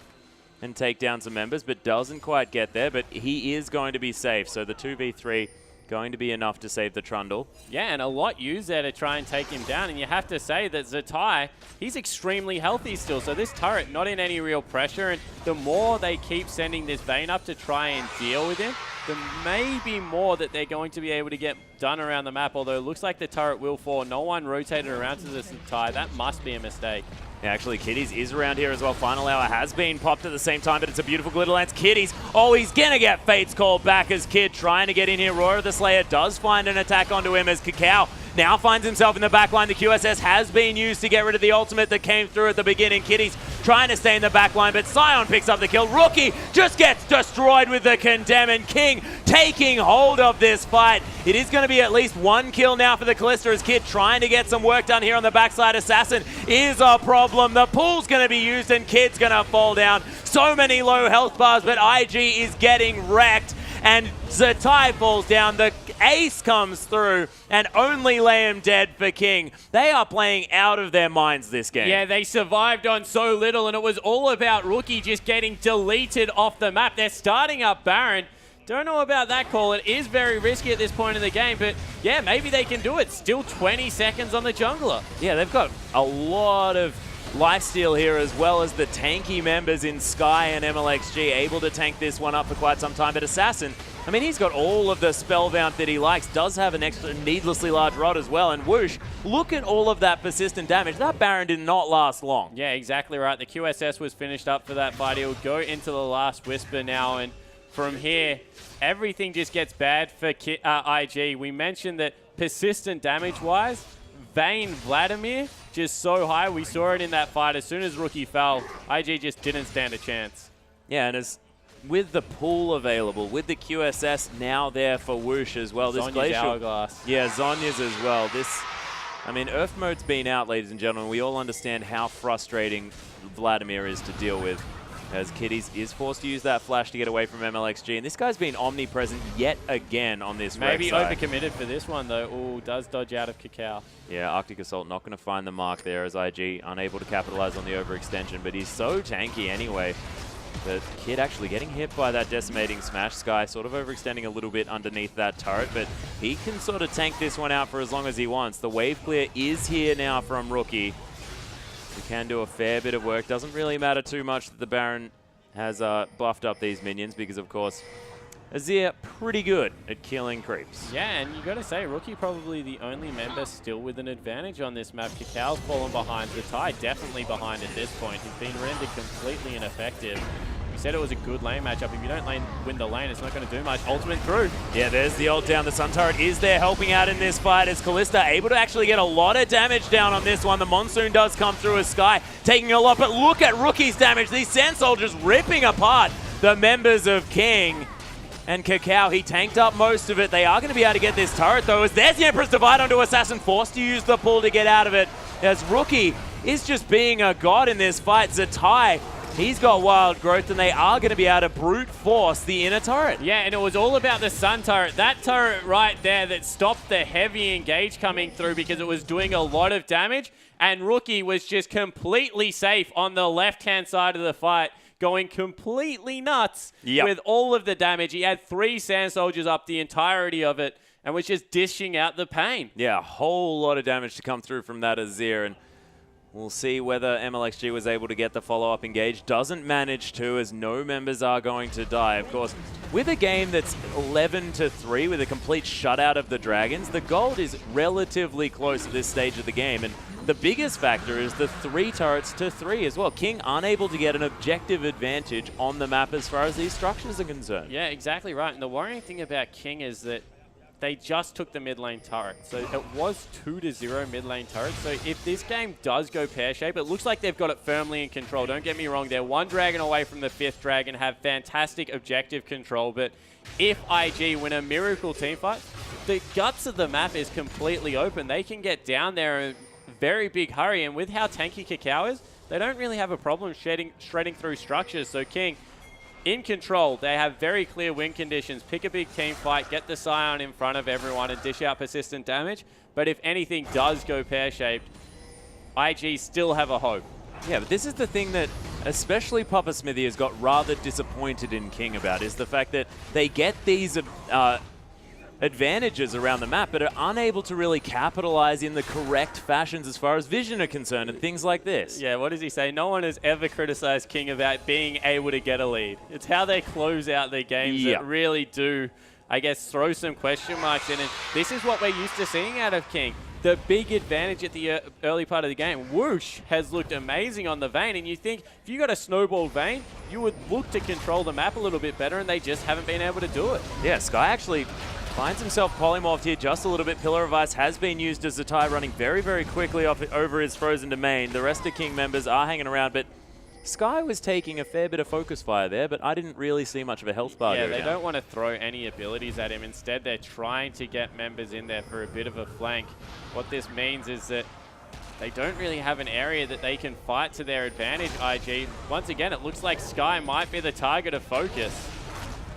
and take down some members, but doesn't quite get there. But he is going to be safe, so the 2v3 going to be enough to save the Trundle. Yeah, and a lot used there to try and take him down. And you have to say that Zatai, he's extremely healthy still. So this turret not in any real pressure. And the more they keep sending this Vayne up to try and deal with him, there may be more that they're going to be able to get done around the map, although it looks like the turret will fall. No one rotated around to this tie. That must be a mistake. Yeah, actually, Kitties is around here as well. Final Hour has been popped at the same time, but it's a beautiful glitter lance. Kitties, oh, he's going to get Fate's called back as Kid trying to get in here. Roar of the Slayer does find an attack onto him as Kakao now finds himself in the back line. The QSS has been used to get rid of the ultimate that came through at the beginning. Kitties trying to stay in the back line, but Sion picks up the kill. Rookie just gets destroyed with the Condemn, and King taking hold of this fight. It is going to be at least one kill now for the Callista as Kid trying to get some work done here on the backside. Assassin is a problem. The pool's going to be used and Kid's going to fall down. So many low health bars, but IG is getting wrecked. And Zatai falls down. The ace comes through and only lay him dead for King. They are playing out of their minds this game. Yeah, they survived on so little, and it was all about Rookie just getting deleted off the map. They're starting up Baron. Don't know about that call. It is very risky at this point in the game, but yeah, maybe they can do it. Still 20 seconds on the jungler. Yeah, they've got a lot of lifesteal here, as well as the tanky members in Sky and MLXG able to tank this one up for quite some time. But Assassin, I mean, he's got all of the Spellbound that he likes, does have an extra needlessly large rod as well. And whoosh, look at all of that persistent damage. That Baron did not last long. Yeah, exactly right. The QSS was finished up for that fight. He'll go into the last Whisper now, and from here, everything just gets bad for IG. We mentioned that persistent damage-wise, Vayne Vladimir just so high. We saw it in that fight. As soon as Rookie fell, IG just didn't stand a chance. Yeah, and as with the pool available, with the QSS now there for Whoosh as well. This Zonya's Hourglass. Yeah, Zonya's as well. This, I mean, Earth Mode's been out, ladies and gentlemen. We all understand how frustrating Vladimir is to deal with, as Kitties is forced to use that flash to get away from MLXG. And this guy's been omnipresent yet again on this Maybe side. overcommitted for this one, though. Ooh, does dodge out of Kakao. Yeah, Arctic Assault not going to find the mark there, as IG unable to capitalize on the overextension. But he's so tanky anyway. But Kid actually getting hit by that decimating smash. Sky sort of overextending a little bit underneath that turret, but he can sort of tank this one out for as long as he wants. The wave clear is here now from Rookie. He can do a fair bit of work. Doesn't really matter too much that the Baron has buffed up these minions, because of course Azir pretty good at killing creeps. Yeah, and you got to say, Rookie probably the only member still with an advantage on this map. Kakao's fallen behind. Zatai definitely behind at this point. He's been rendered completely ineffective. We said it was a good lane matchup. If you don't win the lane, it's not going to do much. Ultimate through. Yeah, there's the ult down. The Sun Turret is there helping out in this fight, as Callista able to actually get a lot of damage down on this one. The Monsoon does come through as Sky taking a lot, but look at Rookie's damage. These Sand Soldiers ripping apart the members of King. And Kakao, he tanked up most of it. They are going to be able to get this turret, though, as there's the Emperor's Divide onto Assassin, forced to use the pull to get out of it, as Rookie is just being a god in this fight. Zatai, he's got wild growth, and they are going to be able to brute force the inner turret. Yeah, and it was all about the Sun Turret. That turret right there that stopped the heavy engage coming through, because it was doing a lot of damage, and Rookie was just completely safe on the left-hand side of the fight, going completely nuts with all of the damage. He had 3 Sand Soldiers up the entirety of it and was just dishing out the pain. Yeah, a whole lot of damage to come through from that Azir, and we'll see whether MLXG was able to get the follow-up engage. Doesn't manage to, as no members are going to die. Of course, with a game that's 11-3 with a complete shutout of the Dragons, the gold is relatively close at this stage of the game, and the biggest factor is the 3 turrets to 3 as well. King unable to get an objective advantage on the map as far as these structures are concerned. Yeah, exactly right. And the worrying thing about King is that they just took the mid lane turret. So it was 2-0 mid lane turret. So if this game does go pear-shaped, it looks like they've got it firmly in control. Don't get me wrong, they're 1 dragon away from the 5th dragon, have fantastic objective control. But if IG win a miracle teamfight, the guts of the map is completely open. They can get down there in a very big hurry. And with how tanky Kakao is, they don't really have a problem shredding through structures. So King, in control, they have very clear win conditions. Pick a big team fight, get the Scion in front of everyone and dish out persistent damage. But if anything does go pear-shaped, IG still have a hope. Yeah, but this is the thing that especially Papa Smithy has got rather disappointed in King about, is the fact that they get these advantages around the map, but are unable to really capitalize in the correct fashions as far as vision are concerned and things like this. Yeah, what does he say? No one has ever criticized King about being able to get a lead. It's how they close out their games that really do, I guess, throw some question marks in. And this is what we're used to seeing out of King. The big advantage at the early part of the game. Whoosh has looked amazing on the Vayne, and you think if you got a snowballed Vayne, you would look to control the map a little bit better, and they just haven't been able to do it. Yeah, Sky actually finds himself polymorphed here just a little bit. Pillar of Ice has been used as Zatai, running very, very quickly over his frozen domain. The rest of King members are hanging around, but Sky was taking a fair bit of focus fire there, but I didn't really see much of a health bar. Yeah, they don't want to throw any abilities at him. Instead, they're trying to get members in there for a bit of a flank. What this means is that they don't really have an area that they can fight to their advantage, IG. Once again, it looks like Sky might be the target of focus.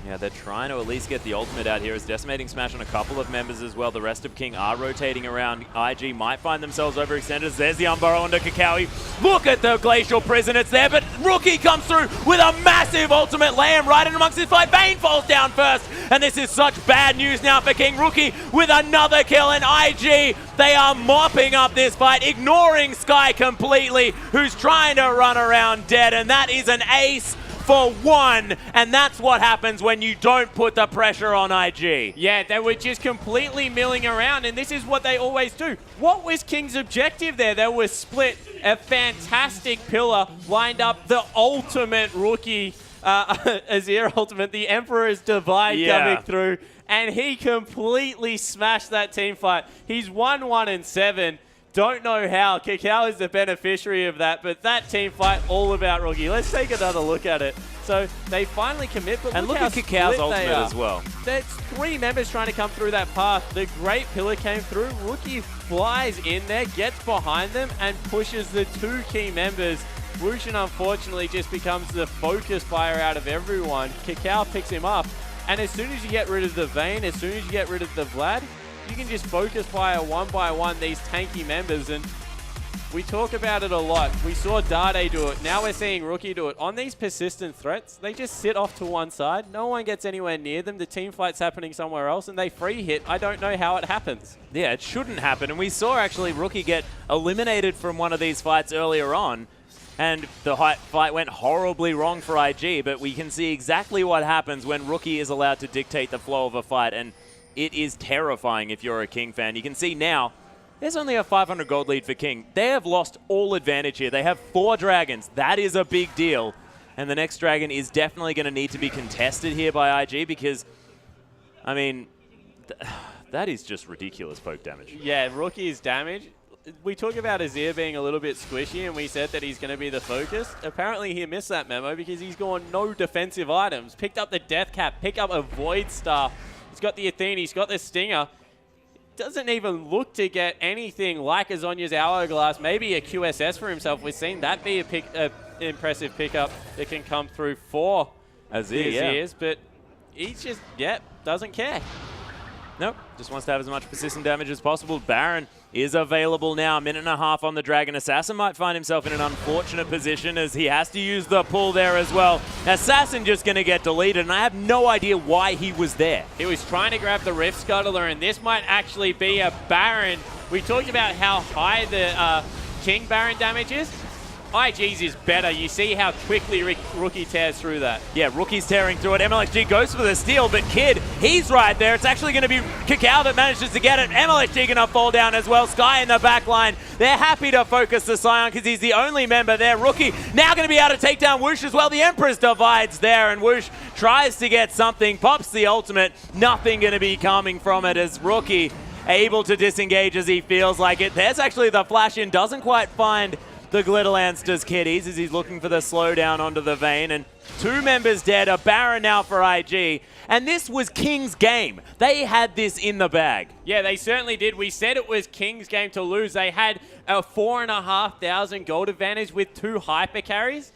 Yeah, they're trying to at least get the ultimate out here. As Decimating Smash on a couple of members as well. The rest of King are rotating around. IG might find themselves overextended. There's the Unburrow onto Kakawi. Look at the Glacial Prison. It's there, but Rookie comes through with a massive ultimate. Lamb right in amongst his fight. Vayne falls down first. And this is such bad news now for King. Rookie with another kill. And IG, they are mopping up this fight, ignoring Sky completely, who's trying to run around dead. And that is an ace for one, and that's what happens when you don't put the pressure on IG. Yeah, they were just completely milling around, and this is what they always do. What was King's objective there? They were split a fantastic pillar, lined up the ultimate Rookie, Azir ultimate, the Emperor's Divide coming through, and he completely smashed that team fight. He's 1-1-7. Don't know how. Kakao is the beneficiary of that, but that team fight, all about Rookie. Let's take another look at it. So they finally commit, but and look at Kakao's ultimate as well. There's 3 members trying to come through that path. The Great Pillar came through. Rookie flies in there, gets behind them, and pushes the 2 key members. Wushin, unfortunately, just becomes the focus buyer out of everyone. Kakao picks him up, and as soon as you get rid of the Vayne, as soon as you get rid of the Vlad, you can just focus fire one by one these tanky members, and we talk about it a lot. We saw Dade do it. Now we're seeing Rookie do it. On these persistent threats, they just sit off to one side. No one gets anywhere near them. The team fight's happening somewhere else, and they free hit. I don't know how it happens. Yeah, it shouldn't happen. And we saw actually Rookie get eliminated from one of these fights earlier on, and the fight went horribly wrong for IG, but we can see exactly what happens when Rookie is allowed to dictate the flow of a fight, and it is terrifying if you're a King fan. You can see now, there's only a 500 gold lead for King. They have lost all advantage here. They have 4 dragons. That is a big deal. And the next dragon is definitely going to need to be contested here by IG because, I mean, that is just ridiculous poke damage. Yeah, Rookie's damage. We talk about Azir being a little bit squishy, and we said that he's going to be the focus. Apparently, he missed that memo because he's gone no defensive items. Picked up the Death Cap, picked up a Void Star. He's got the Athene, he's got the Stinger. Doesn't even look to get anything like Azonya's Hourglass. Maybe a QSS for himself. We've seen that be an impressive pickup that can come through for Azir, but he's just, doesn't care. Nope, just wants to have as much persistent damage as possible. Baron is available now. A minute and a half on the Dragon. Assassin might find himself in an unfortunate position as he has to use the pull there as well. Assassin just going to get deleted, and I have no idea why he was there. He was trying to grab the Rift Scuttler, and this might actually be a Baron. We talked about how high the King Baron damage is. IG's is better. You see how quickly Rookie tears through that. Yeah, Rookie's tearing through it. MLXG goes for the steal, but Kid, he's right there. It's actually going to be Kakao that manages to get it. MLXG going to fall down as well. Sky in the back line. They're happy to focus the Scion because he's the only member there. Rookie now going to be able to take down Whoosh as well. The Empress divides there, and Whoosh tries to get something, pops the ultimate. Nothing going to be coming from it as Rookie able to disengage as he feels like it. There's actually the flash in. Doesn't quite find the Glitterlanster's kitties as he's looking for the slowdown onto the Vayne, and 2 members dead, a Baron out for IG, and this was King's game. They had this in the bag. Yeah, they certainly did. We said it was King's game to lose. They had a 4,500 gold advantage with 2 hyper carries,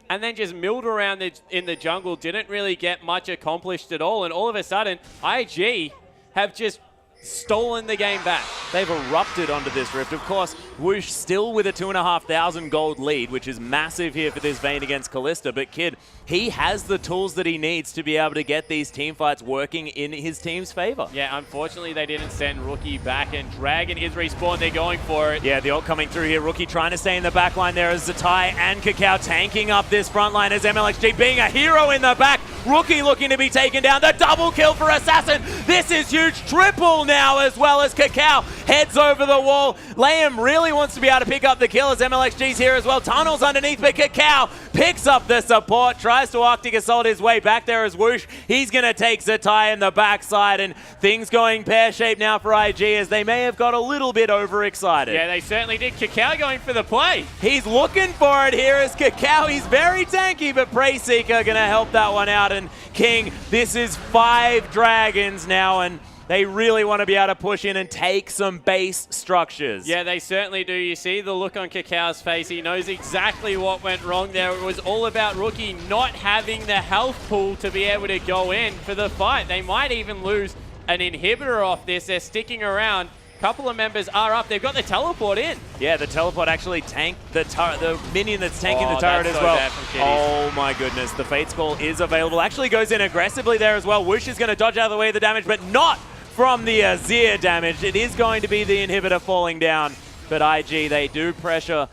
and then just milled around in the jungle, didn't really get much accomplished at all, and all of a sudden, IG have just stolen the game back. They've erupted onto this rift. Of course, Whoosh still with a 2,500 gold lead, which is massive here for this Vayne against Kalista. But Kid, he has the tools that he needs to be able to get these team fights working in his team's favor. Yeah, unfortunately, they didn't send Rookie back, and Dragon is respawned. They're going for it. Yeah, the ult coming through here. Rookie trying to stay in the back line there as Zatai and Cacao tanking up this front line as MLXG being a hero in the back. Rookie looking to be taken down. The double kill for Assassin. This is huge. Triple now as well as Cacao heads over the wall. Liam really wants to be able to pick up the kill as MLXG's here as well. Tunnels underneath, but Cacao picks up the support. Tries to Arctic Assault his way back there as Whoosh. He's going to take Zatai in the backside, and things going pear-shaped now for IG as they may have got a little bit overexcited. Yeah, they certainly did. Cacao going for the play. He's looking for it here as Cacao. He's very tanky, but Prey Seeker going to help that one out. And King, this is 5 dragons now, and they really want to be able to push in and take some base structures. Yeah, they certainly do. You see the look on Cacao's face. He knows exactly what went wrong there. It was all about Rookie not having the health pool to be able to go in for the fight. They might even lose an inhibitor off this. They're sticking around. Couple of members are up. They've got the teleport in. Yeah, the teleport actually tanked the minion that's tanking the turret as so well. bad from Kitties. Oh my goodness, the Fate Skull is available. Actually goes in aggressively there as well. Whoosh is going to dodge out of the way of the damage, but not from the Azir damage. It is going to be the inhibitor falling down, but IG, they do pressure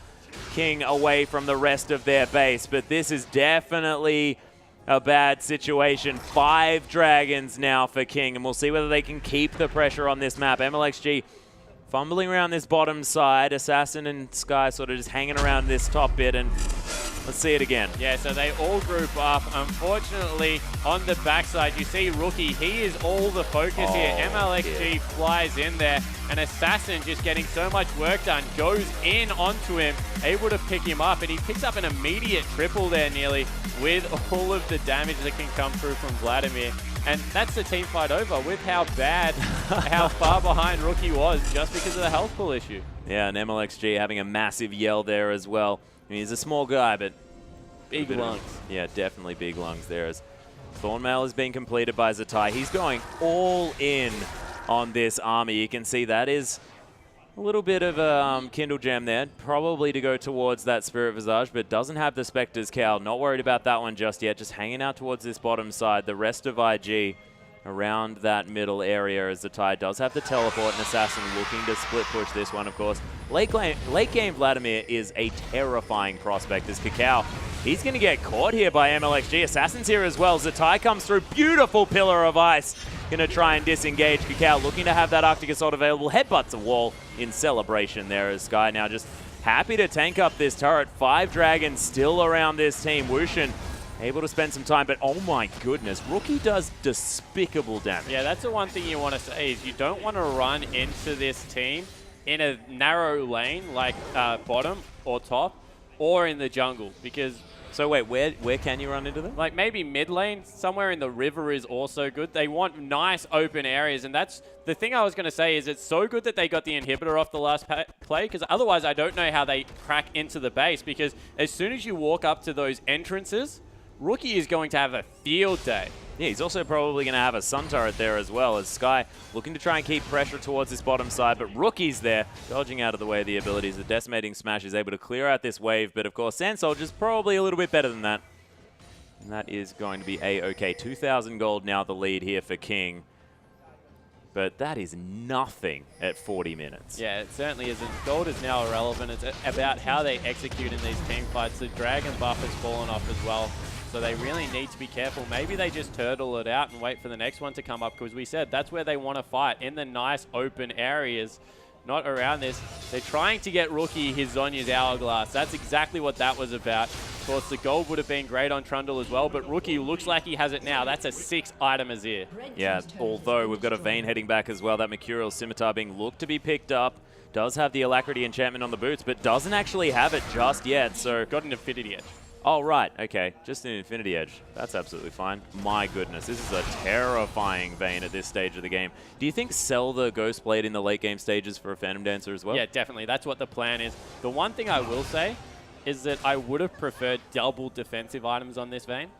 King away from the rest of their base, but this is definitely a bad situation. 5 dragons now for King, and we'll see whether they can keep the pressure on this map. MLXG fumbling around this bottom side. Assassin and Sky sort of just hanging around this top bit, and let's see it again. Yeah, so they all group up. Unfortunately, on the backside, you see Rookie. He is all the focus here. MLXG flies in there, and Assassin just getting so much work done, goes in onto him, able to pick him up, and he picks up an immediate triple there nearly with all of the damage that can come through from Vladimir. And that's the team fight over with how bad, how far behind Rookie was just because of the health pool issue. Yeah, and MLXG having a massive yell there as well. I mean, he's a small guy, but big lungs. Yeah, definitely big lungs there. As Thornmail is being completed by Zatai. He's going all in on this army. You can see that is a little bit of a Kindle Gem there, probably to go towards that Spirit Visage, but doesn't have the Spectre's Cowl. Not worried about that one just yet, just hanging out towards this bottom side. The rest of IG around that middle area as Zatai does have the teleport, and Assassin looking to split push this one, of course. Late game Vladimir is a terrifying prospect as Cacao. He's going to get caught here by MLXG. Assassin's here as well. Zatai comes through. Beautiful Pillar of Ice. Going to try and disengage. Cacao looking to have that Arctic Assault available. Headbutts a wall in celebration there as Sky now just happy to tank up this turret. 5 dragons still around this team. Wushin able to spend some time, but oh my goodness, Rookie does despicable damage. Yeah, that's the one thing you want to say is you don't want to run into this team in a narrow lane like bottom or top or in the jungle because... So wait, where can you run into them? Like maybe mid lane, somewhere in the river is also good. They want nice open areas, and that's the thing I was going to say is it's so good that they got the inhibitor off the last play, because otherwise I don't know how they crack into the base, because as soon as you walk up to those entrances, Rookie is going to have a field day. Yeah, he's also probably going to have a Sun Turret there as well, as Sky looking to try and keep pressure towards this bottom side, but Rookie's there, dodging out of the way of the abilities. The Decimating Smash is able to clear out this wave, but of course Sand Soldier's probably a little bit better than that. And that is going to be A-okay. 2,000 gold now the lead here for King. But that is nothing at 40 minutes. Yeah, it certainly isn't. Gold is now irrelevant. It's about how they execute in these team fights. The Dragon buff has fallen off as well. So they really need to be careful. Maybe they just turtle it out and wait for the next one to come up, because we said that's where they want to fight, in the nice open areas, not around this. They're trying to get Rookie his Zhonya's Hourglass. That's exactly what that was about. Of course, the gold would have been great on Trundle as well, but Rookie looks like he has it now. That's a 6-item Azir. Yeah, although we've got a Vayne heading back as well. That Mercurial Scimitar being looked to be picked up. Does have the Alacrity enchantment on the boots, but doesn't actually have it just yet. So got an Infinity Edge. Oh, right. Okay. Just an Infinity Edge. That's absolutely fine. My goodness. This is a terrifying Vayne at this stage of the game. Do you think sell the Ghost Blade in the late game stages for a Phantom Dancer as well? Yeah, definitely. That's what the plan is. The one thing I will say is that I would have preferred double defensive items on this Vayne.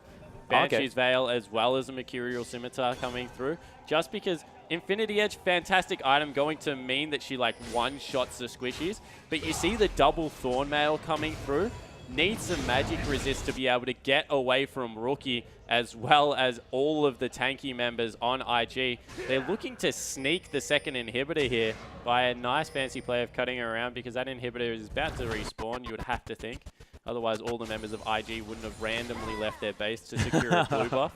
Banshee's Veil as well as a Mercurial Scimitar coming through. Just because Infinity Edge, fantastic item, going to mean that she like one-shots the squishies. But you see the double Thorn Mail coming through. Needs some magic resist to be able to get away from Rookie, as well as all of the tanky members on IG. They're looking to sneak the second inhibitor here by a nice fancy play of cutting around, because that inhibitor is about to respawn, you would have to think. Otherwise, all the members of IG wouldn't have randomly left their base to secure a blue buff.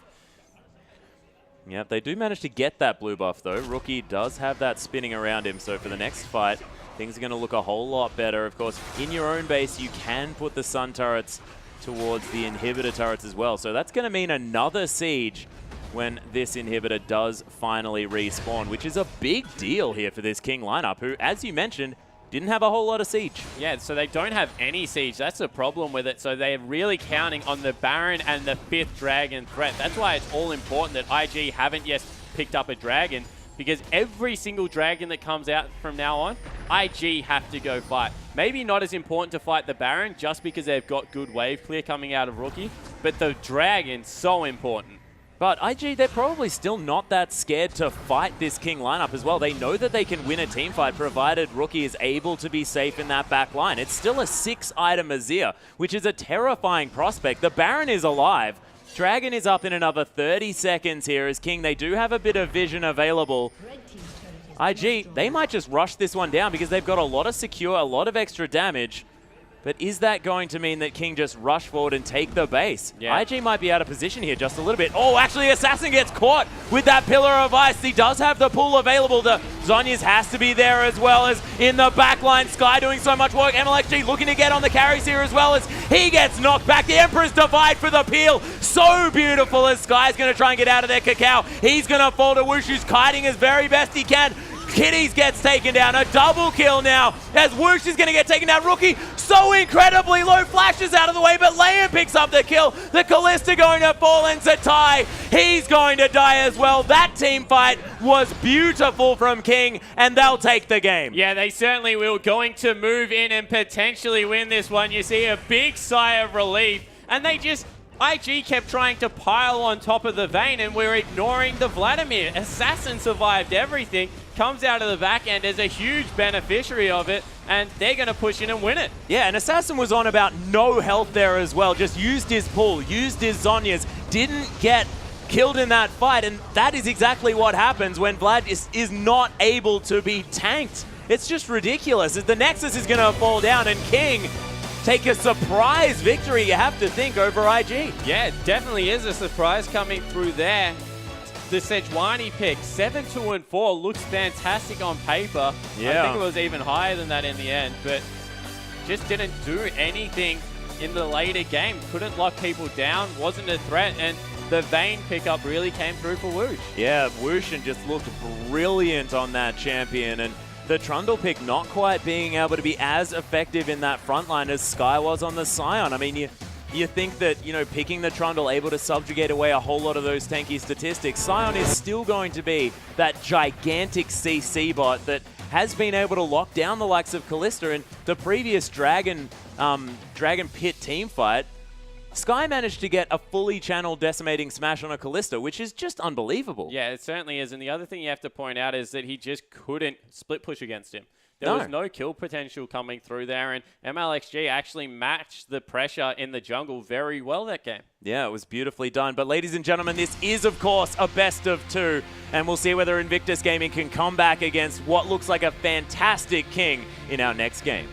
Yep, they do manage to get that blue buff, though. Rookie does have that spinning around him, so for the next fight, things are going to look a whole lot better. Of course, in your own base, you can put the Sun turrets towards the inhibitor turrets as well. So that's going to mean another siege when this inhibitor does finally respawn, which is a big deal here for this King lineup, who, as you mentioned, didn't have a whole lot of siege. Yeah, so they don't have any siege. That's the problem with it. So they're really counting on the Baron and the 5th Dragon threat. That's why it's all important that IG haven't yet picked up a Dragon, because every single Dragon that comes out from now on, IG have to go fight. Maybe not as important to fight the Baron, just because they've got good wave clear coming out of Rookie, but the Dragon's so important. But IG, they're probably still not that scared to fight this King lineup as well. They know that they can win a team fight provided Rookie is able to be safe in that back line. It's still a 6-item Azir, which is a terrifying prospect. The Baron is alive. Dragon is up in another 30 seconds here as King. They do have a bit of vision available. IG, they might just rush this one down because they've got a lot of secure, a lot of extra damage. But is that going to mean that King just rush forward and take the base? Yeah. IG might be out of position here just a little bit. Oh, actually, Assassin gets caught with that Pillar of Ice. He does have the pull available. The Zhonya's has to be there as well as in the backline. Sky doing so much work. MLXG looking to get on the carries here as well as he gets knocked back. The Emperor's Divide for the peel. So beautiful as Sky's going to try and get out of there. Cacao, he's going to fall to Woosh, who's kiting as very best he can. Kitties gets taken down. A double kill now as Woosh is going to get taken down. Rookie so incredibly low, flashes out of the way, but Liam picks up the kill. The Kalista going to fall into tie. He's going to die as well. That team fight was beautiful from King, and they'll take the game. Yeah, they certainly will. Going to move in and potentially win this one. You see a big sigh of relief, and they just... IG kept trying to pile on top of the Vayne, and we're ignoring the Vladimir. Assassin survived everything, comes out of the back end as a huge beneficiary of it, and they're going to push in and win it. Yeah, and Assassin was on about no health there as well. Just used his pull, used his Zhonya's, didn't get killed in that fight, and that is exactly what happens when Vlad is not able to be tanked. It's just ridiculous. The Nexus is going to fall down, and King take a surprise victory, you have to think, over IG. Yeah, it definitely is a surprise coming through there. The Sejuani pick, 7-2-4, looks fantastic on paper. Yeah. I think it was even higher than that in the end, but just didn't do anything in the later game. Couldn't lock people down, wasn't a threat, and the Vayne pickup really came through for Woosh. Yeah, Woosh and just looked brilliant on that champion, and the Trundle pick not quite being able to be as effective in that front line as Sky was on the Scion. I mean, you think that, you know, picking the Trundle able to subjugate away a whole lot of those tanky statistics. Scion is still going to be that gigantic CC bot that has been able to lock down the likes of Kalista. In the previous Dragon Pit team fight, Sky managed to get a fully channeled decimating smash on a Kalista, which is just unbelievable. Yeah, it certainly is. And the other thing you have to point out is that he just couldn't split push against him. There was no kill potential coming through there, and MLXG actually matched the pressure in the jungle very well that game. Yeah, it was beautifully done. But ladies and gentlemen, this is, of course, a best of 2, and we'll see whether Invictus Gaming can come back against what looks like a fantastic King in our next game.